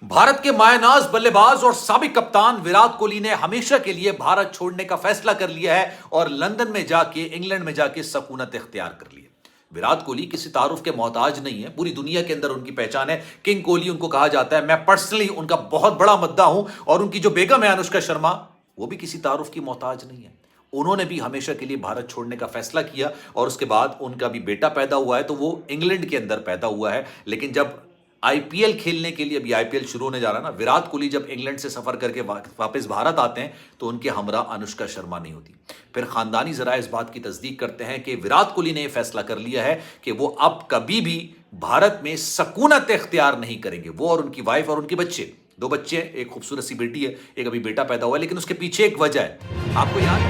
भारत के मायनाज बल्लेबाज और साबिक कप्तान विराट कोहली ने हमेशा के लिए भारत छोड़ने का फैसला कर लिया है और लंदन में जाके इंग्लैंड में जाके सकूनत इख्तियार कर ली है। विराट कोहली किसी तारुफ के मोहताज नहीं है, पूरी दुनिया के अंदर उनकी पहचान है। किंग कोहली उनको कहा जाता है। मैं पर्सनली उनका बहुत बड़ा मद्दा हूं और उनकी जो बेगम है अनुष्का शर्मा, वो भी किसी तारुफ की मोहताज नहीं है। उन्होंने भी हमेशा के लिए भारत छोड़ने का फैसला किया और उसके बाद उनका भी बेटा पैदा हुआ है, तो वो इंग्लैंड के अंदर पैदा हुआ है। लेकिन जब आईपीएल खेलने के लिए, अभी आईपीएल शुरू होने जा रहा है ना, विराट कोहली जब इंग्लैंड से सफर करके वापस भारत आते हैं तो उनके हमरा अनुष्का शर्मा नहीं होती। फिर खानदानी जरा इस बात की तस्दीक करते हैं कि विराट कोहली ने यह फैसला कर लिया है कि वो अब कभी भी भारत में सकूनत इख्तियार नहीं करेंगे। वो और उनकी वाइफ और उनके बच्चे, दो बच्चे हैं, एक खूबसूरत सी बेटी है, एक अभी बेटा पैदा हुआ है। लेकिन उसके पीछे एक वजह है, आपको याद।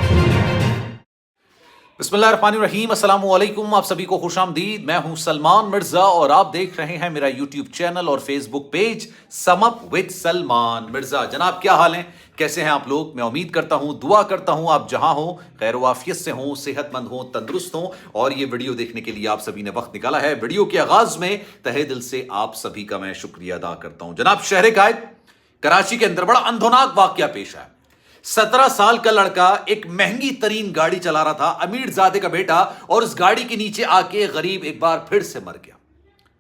बिस्मिल्लाहिर्रहमानिर्रहीम, अस्सलाम वालेकुम, आप सभी को खुशामदीद। मैं हूं सलमान मिर्जा और आप देख रहे हैं मेरा यूट्यूब चैनल और Facebook page sum up with Salman Mirza. जनाब क्या हाल है, कैसे हैं आप लोग? मैं उम्मीद करता हूं, दुआ करता हूं आप जहां हो खैर वाफियत से हो, सेहतमंद हो, तंदुरुस्त हो और ये वीडियो देखने के लिए आप सभी ने वक्त निकाला है। वीडियो के आगाज में तहे दिल से आप सभी का मैं शुक्रिया अदा करता हूं। जनाब शहर कायद कराची के अंदर बड़ा अंधोनाक वाकया पेश आया। 17 साल का लड़का एक महंगी तरीन गाड़ी चला रहा था, अमीर जादे का बेटा, और उस गाड़ी के नीचे आके गरीब एक बार फिर से मर गया।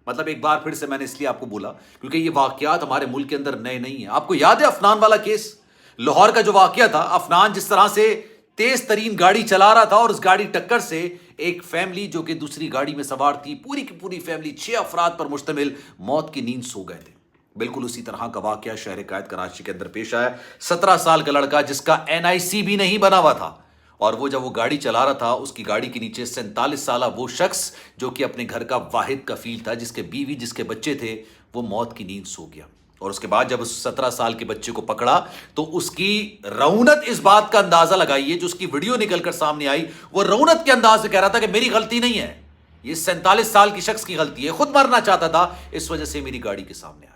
मतलब एक बार फिर से मैंने इसलिए आपको बोला क्योंकि ये वाकयात हमारे मुल्क के अंदर नए नहीं है। आपको याद है अफनान वाला केस, लाहौर का जो वाकया था। अफनान जिस तरह से तेज तरीन गाड़ी चला रहा था और उस गाड़ी टक्कर से एक फैमिली जो कि दूसरी गाड़ी में सवार थी, पूरी की पूरी फैमिली 6 अफराद पर मुश्तमिल, मौत की नींद सो गए थे। बिल्कुल उसी तरह का वाकया शहर कायद कराची के अंदर पेश आया। 17 साल का लड़का जिसका एनआईसी भी नहीं बना हुआ था, और वो जब वो गाड़ी चला रहा था, उसकी गाड़ी के नीचे 47 साल वो शख्स जो कि अपने घर का वाहिद कफील था, जिसके बीवी जिसके बच्चे थे, वो मौत की नींद सो गया। और उसके बाद जब उस 17 साल के बच्चे को पकड़ा तो उसकी रौनत, इस बात का अंदाजा लगाइए, जो उसकी वीडियो निकलकर सामने आई, वो रौनत के अंदाज से कह रहा था कि मेरी गलती नहीं है, ये 47 साल की शख्स की गलती है, खुद मरना चाहता था, इस वजह से मेरी गाड़ी के सामने आया।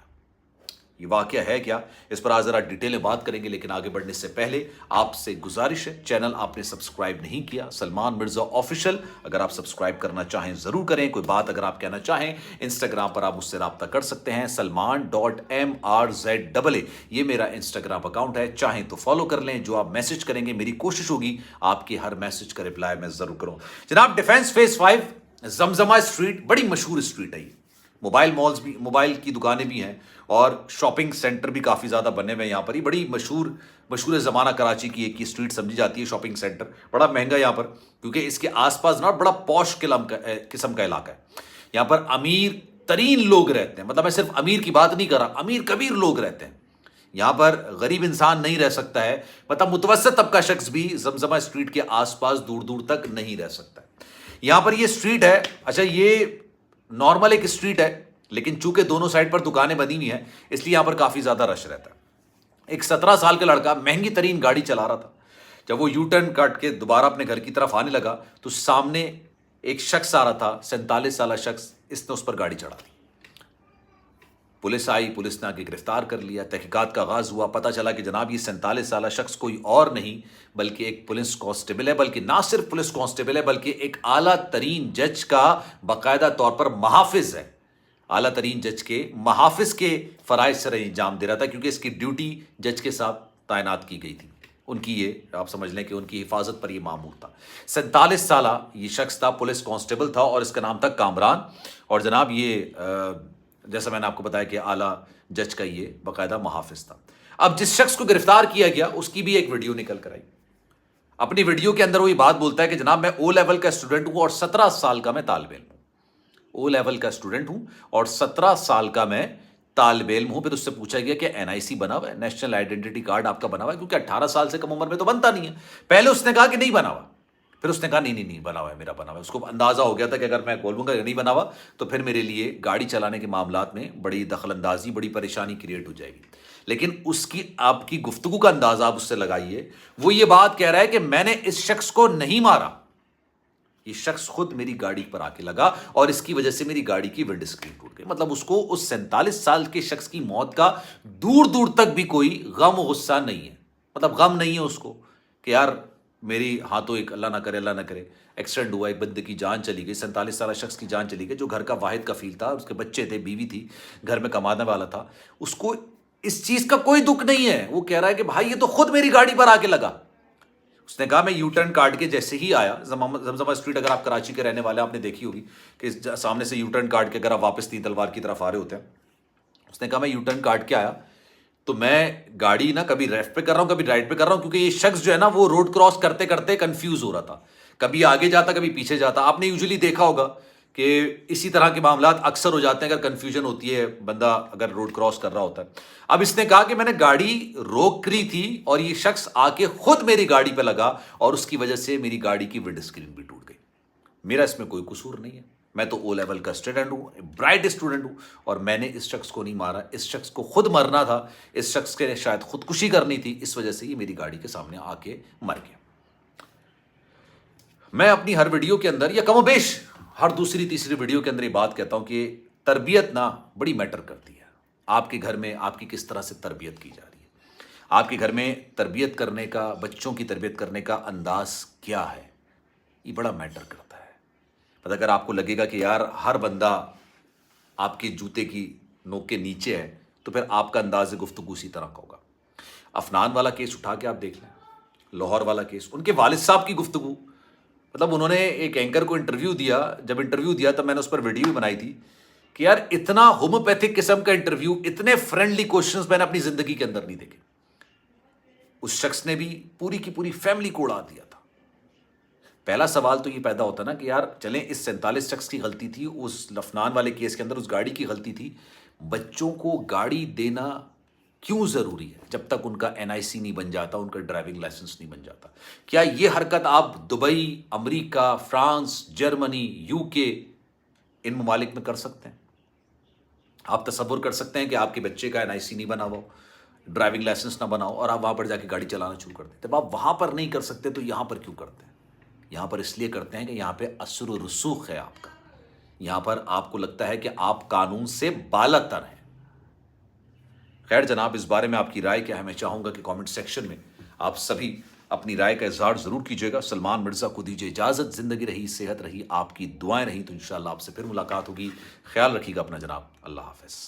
ये वाकया है क्या, इस पर आज जरा डिटेल में बात करेंगे। लेकिन आगे बढ़ने से पहले आपसे गुजारिश है, चैनल आपने सब्सक्राइब नहीं किया, सलमान मिर्जा ऑफिशियल, अगर आप सब्सक्राइब करना चाहें जरूर करें। कोई बात अगर आप कहना चाहें, इंस्टाग्राम पर आप मुझसे रब्ता कर सकते हैं, salman.mrza, ये मेरा इंस्टाग्राम अकाउंट है, चाहें तो फॉलो कर लें। जो आप मैसेज करेंगे, मेरी कोशिश होगी आपकी हर मैसेज का रिप्लाई मैं जरूर करूं। जनाब डिफेंस फेज 5 जमजमा स्ट्रीट, बड़ी मशहूर स्ट्रीट है ये। मोबाइल मॉल्स भी, मोबाइल की दुकानें भी हैं और शॉपिंग सेंटर भी काफ़ी ज़्यादा बने हुए हैं यहाँ पर। ये बड़ी मशहूर ज़माना कराची की एक स्ट्रीट समझी जाती है, शॉपिंग सेंटर। बड़ा महंगा यहाँ पर क्योंकि इसके आसपास ना बड़ा पॉश किस्म का इलाका है। यहाँ पर अमीर तरीन लोग रहते हैं। मतलब मैं सिर्फ अमीर की बात नहीं कर रहा, अमीर कबीर लोग रहते हैं यहाँ पर। गरीब इंसान नहीं रह सकता है, मतलब मुतवसत तबका शख्स भी जमजमा स्ट्रीट के आसपास दूर दूर तक नहीं रह सकता। यहाँ पर ये स्ट्रीट है, अच्छा ये नॉर्मल एक स्ट्रीट है, लेकिन चूंकि दोनों साइड पर दुकानें बनी हुई हैं, इसलिए यहां पर काफी ज्यादा रश रहता है। एक 17 साल का लड़का महंगी तरीन गाड़ी चला रहा था। जब वो यू टर्न काट के दोबारा अपने घर की तरफ आने लगा तो सामने एक शख्स आ रहा था, 47 साल शख्स, इसने उस पर गाड़ी चढ़ा दी। पुलिस आई, पुलिस ने आगे गिरफ्तार कर लिया। तहकीकात का आगाज हुआ, पता चला कि जनाब ये 47 साल शख्स कोई और नहीं बल्कि एक पुलिस कांस्टेबल है, बल्कि ना सिर्फ पुलिस कांस्टेबल है बल्कि एक आला तरीन जज का बाकायदा तौर पर महाफिज है। आला तरीन जज के महाफिज के फराइज सर अंजाम दे रहा था, क्योंकि इसकी ड्यूटी जज के साथ तैनात की गई थी। उनकी ये आप समझ लें कि उनकी हिफाजत पर ये मामूर था। 47 साल ये शख्स था, पुलिस कांस्टेबल था और इसका नाम था कामरान। और जनाब ये जैसा मैंने आपको बताया कि आला जज का ये बाकायदा महाफिज था। अब जिस शख्स को गिरफ्तार किया गया उसकी भी एक वीडियो निकल कर आई। अपनी वीडियो के अंदर वो ये बात बोलता है कि जनाब मैं ओ लेवल का स्टूडेंट हूं और 17 साल का मैं तालिब इल्म हूं। ओ लेवल का स्टूडेंट हूं और 17 साल का मैं तालिब इल्म हूं। फिर उससे पूछा गया कि एनआईसी बना हुआ है, नेशनल आइडेंटिटी कार्ड आपका बना हुआ है, क्योंकि 18 साल से कम उम्र में तो बनता नहीं है। पहले उसने कहा कि नहीं बना हुआ, फिर उसने कहा नहीं बना हुआ है, मेरा बना हुआ है। उसको अंदाजा हो गया था कि अगर मैं बोलूंगा नहीं बना हुआ तो फिर मेरे लिए गाड़ी चलाने के मामलात में बड़ी दखलंदाजी, बड़ी परेशानी क्रिएट हो जाएगी। लेकिन उसकी आपकी गुफ्तगू का अंदाजा आप उससे लगाइए। वो ये बात कह रहा है कि मैंने इस शख्स को नहीं मारा, ये शख्स खुद मेरी गाड़ी पर आके लगा और इसकी वजह से मेरी गाड़ी की विंड स्क्रीन टूट गई। मतलब उसको उस 47 साल के शख्स की मौत का दूर दूर तक भी कोई गम गुस्सा नहीं है। मतलब गम नहीं है उसको कि यार मेरी हाथों एक अल्लाह ना करे एक्सीडेंट हुआ, एक बंदे की जान चली गई, 47 साल शख्स की जान चली गई, जो घर का वाहिद कफील था, उसके बच्चे थे, बीवी थी, घर में कमाने वाला था। उसको اس چیز کا کوئی دکھ نہیں ہے. وہ کہہ رہا ہے کہ بھائی یہ تو خود میری گاڑی پر آ کے لگا. اس نے کہا میں یو ٹرن کاٹ کے جیسے ہی آیا, زمزمہ اسٹریٹ اگر آپ کراچی کے رہنے والے آپ نے دیکھی ہوگی کہ سامنے سے یو ٹرن کاٹ کے اگر آپ واپس تین تلوار کی طرف آ رہے ہوتے ہیں, اس نے کہا میں یو ٹرن کاٹ کے آیا تو میں گاڑی نا کبھی لیفٹ پہ کر رہا ہوں کبھی رائٹ پہ کر رہا ہوں, کیونکہ یہ شخص جو ہے نا وہ روڈ کراس کرتے کرتے کنفیوز ہو رہا تھا, کبھی آگے جاتا کبھی پیچھے جاتا. آپ نے یوزلی دیکھا ہوگا کہ اسی طرح کے معاملات اکثر ہو جاتے ہیں اگر کنفیوژن ہوتی ہے بندہ اگر روڈ کراس کر رہا ہوتا ہے. اب اس نے کہا کہ میں نے گاڑی روک کری تھی اور یہ شخص آ کے خود میری گاڑی پہ لگا اور اس کی وجہ سے میری گاڑی کی ونڈ اسکرین بھی ٹوٹ گئی. میرا اس میں کوئی قصور نہیں ہے, میں تو او لیول کا اسٹوڈنٹ ہوں, برائٹ اسٹوڈنٹ ہوں, اور میں نے اس شخص کو نہیں مارا. اس شخص کو خود مرنا تھا, اس شخص کے شاید خودکشی کرنی تھی, اس وجہ سے یہ میری گاڑی کے سامنے آ کے مر گیا. میں اپنی ہر ویڈیو کے اندر یا کم و بیش ہر دوسری تیسری ویڈیو کے اندر یہ بات کہتا ہوں کہ تربیت نا بڑی میٹر کرتی ہے. آپ کے گھر میں آپ کی کس طرح سے تربیت کی جا رہی ہے, آپ کے گھر میں تربیت کرنے کا, بچوں کی تربیت کرنے کا انداز کیا ہے, یہ بڑا میٹر کرتا ہے. اگر آپ کو لگے گا کہ یار ہر بندہ آپ کے جوتے کی نوک کے نیچے ہے تو پھر آپ کا انداز گفتگو اسی طرح کا ہوگا. افنان والا کیس اٹھا کے آپ دیکھ لیں, لاہور والا کیس, ان کے والد صاحب کی گفتگو, مطلب انہوں نے ایک اینکر کو انٹرویو دیا, جب انٹرویو دیا تب میں نے اس پر ویڈیو بھی بنائی تھی کہ یار اتنا ہوموپیتھک قسم کا انٹرویو, اتنے فرینڈلی کوشچنز میں نے اپنی زندگی کے اندر نہیں دیکھے. اس شخص نے بھی پوری کی پوری فیملی کو اڑا دیا تھا. پہلا سوال تو یہ پیدا ہوتا نا کہ یار چلیں اس 47 شخص کی غلطی تھی, اس لفنان والے کیس کے اندر اس گاڑی کی غلطی تھی, بچوں کو گاڑی دینا کیوں ضروری ہے جب تک ان کا NIC نہیں بن جاتا, ان کا ڈرائیونگ لائسنس نہیں بن جاتا؟ کیا یہ حرکت آپ دبئی, امریکہ, فرانس, جرمنی, UK ان ممالک میں کر سکتے ہیں؟ آپ تصور کر سکتے ہیں کہ آپ کے بچے کا NIC نہیں بنا ہوا, ڈرائیونگ لائسنس نہ بنا ہو, اور آپ وہاں پر جا کے گاڑی چلانا شروع کر دیں؟ جب آپ وہاں پر نہیں کر سکتے تو یہاں پر کیوں کرتے ہیں؟ یہاں پر اس لیے کرتے ہیں کہ یہاں پہ اثر و رسوخ ہے آپ کا, یہاں پر آپ کو لگتا ہے کہ آپ قانون سے بالا تر ہیں. خیر جناب, اس بارے میں آپ کی رائے کیا ہے؟ میں چاہوں گا کہ کامنٹ سیکشن میں آپ سبھی اپنی رائے کا اظہار ضرور کیجیے گا. سلمان مرزا کو دیجیے اجازت, زندگی رہی, صحت رہی, آپ کی دعائیں رہیں تو انشاءاللہ آپ سے پھر ملاقات ہوگی. خیال رکھیے گا اپنا جناب, اللہ حافظ.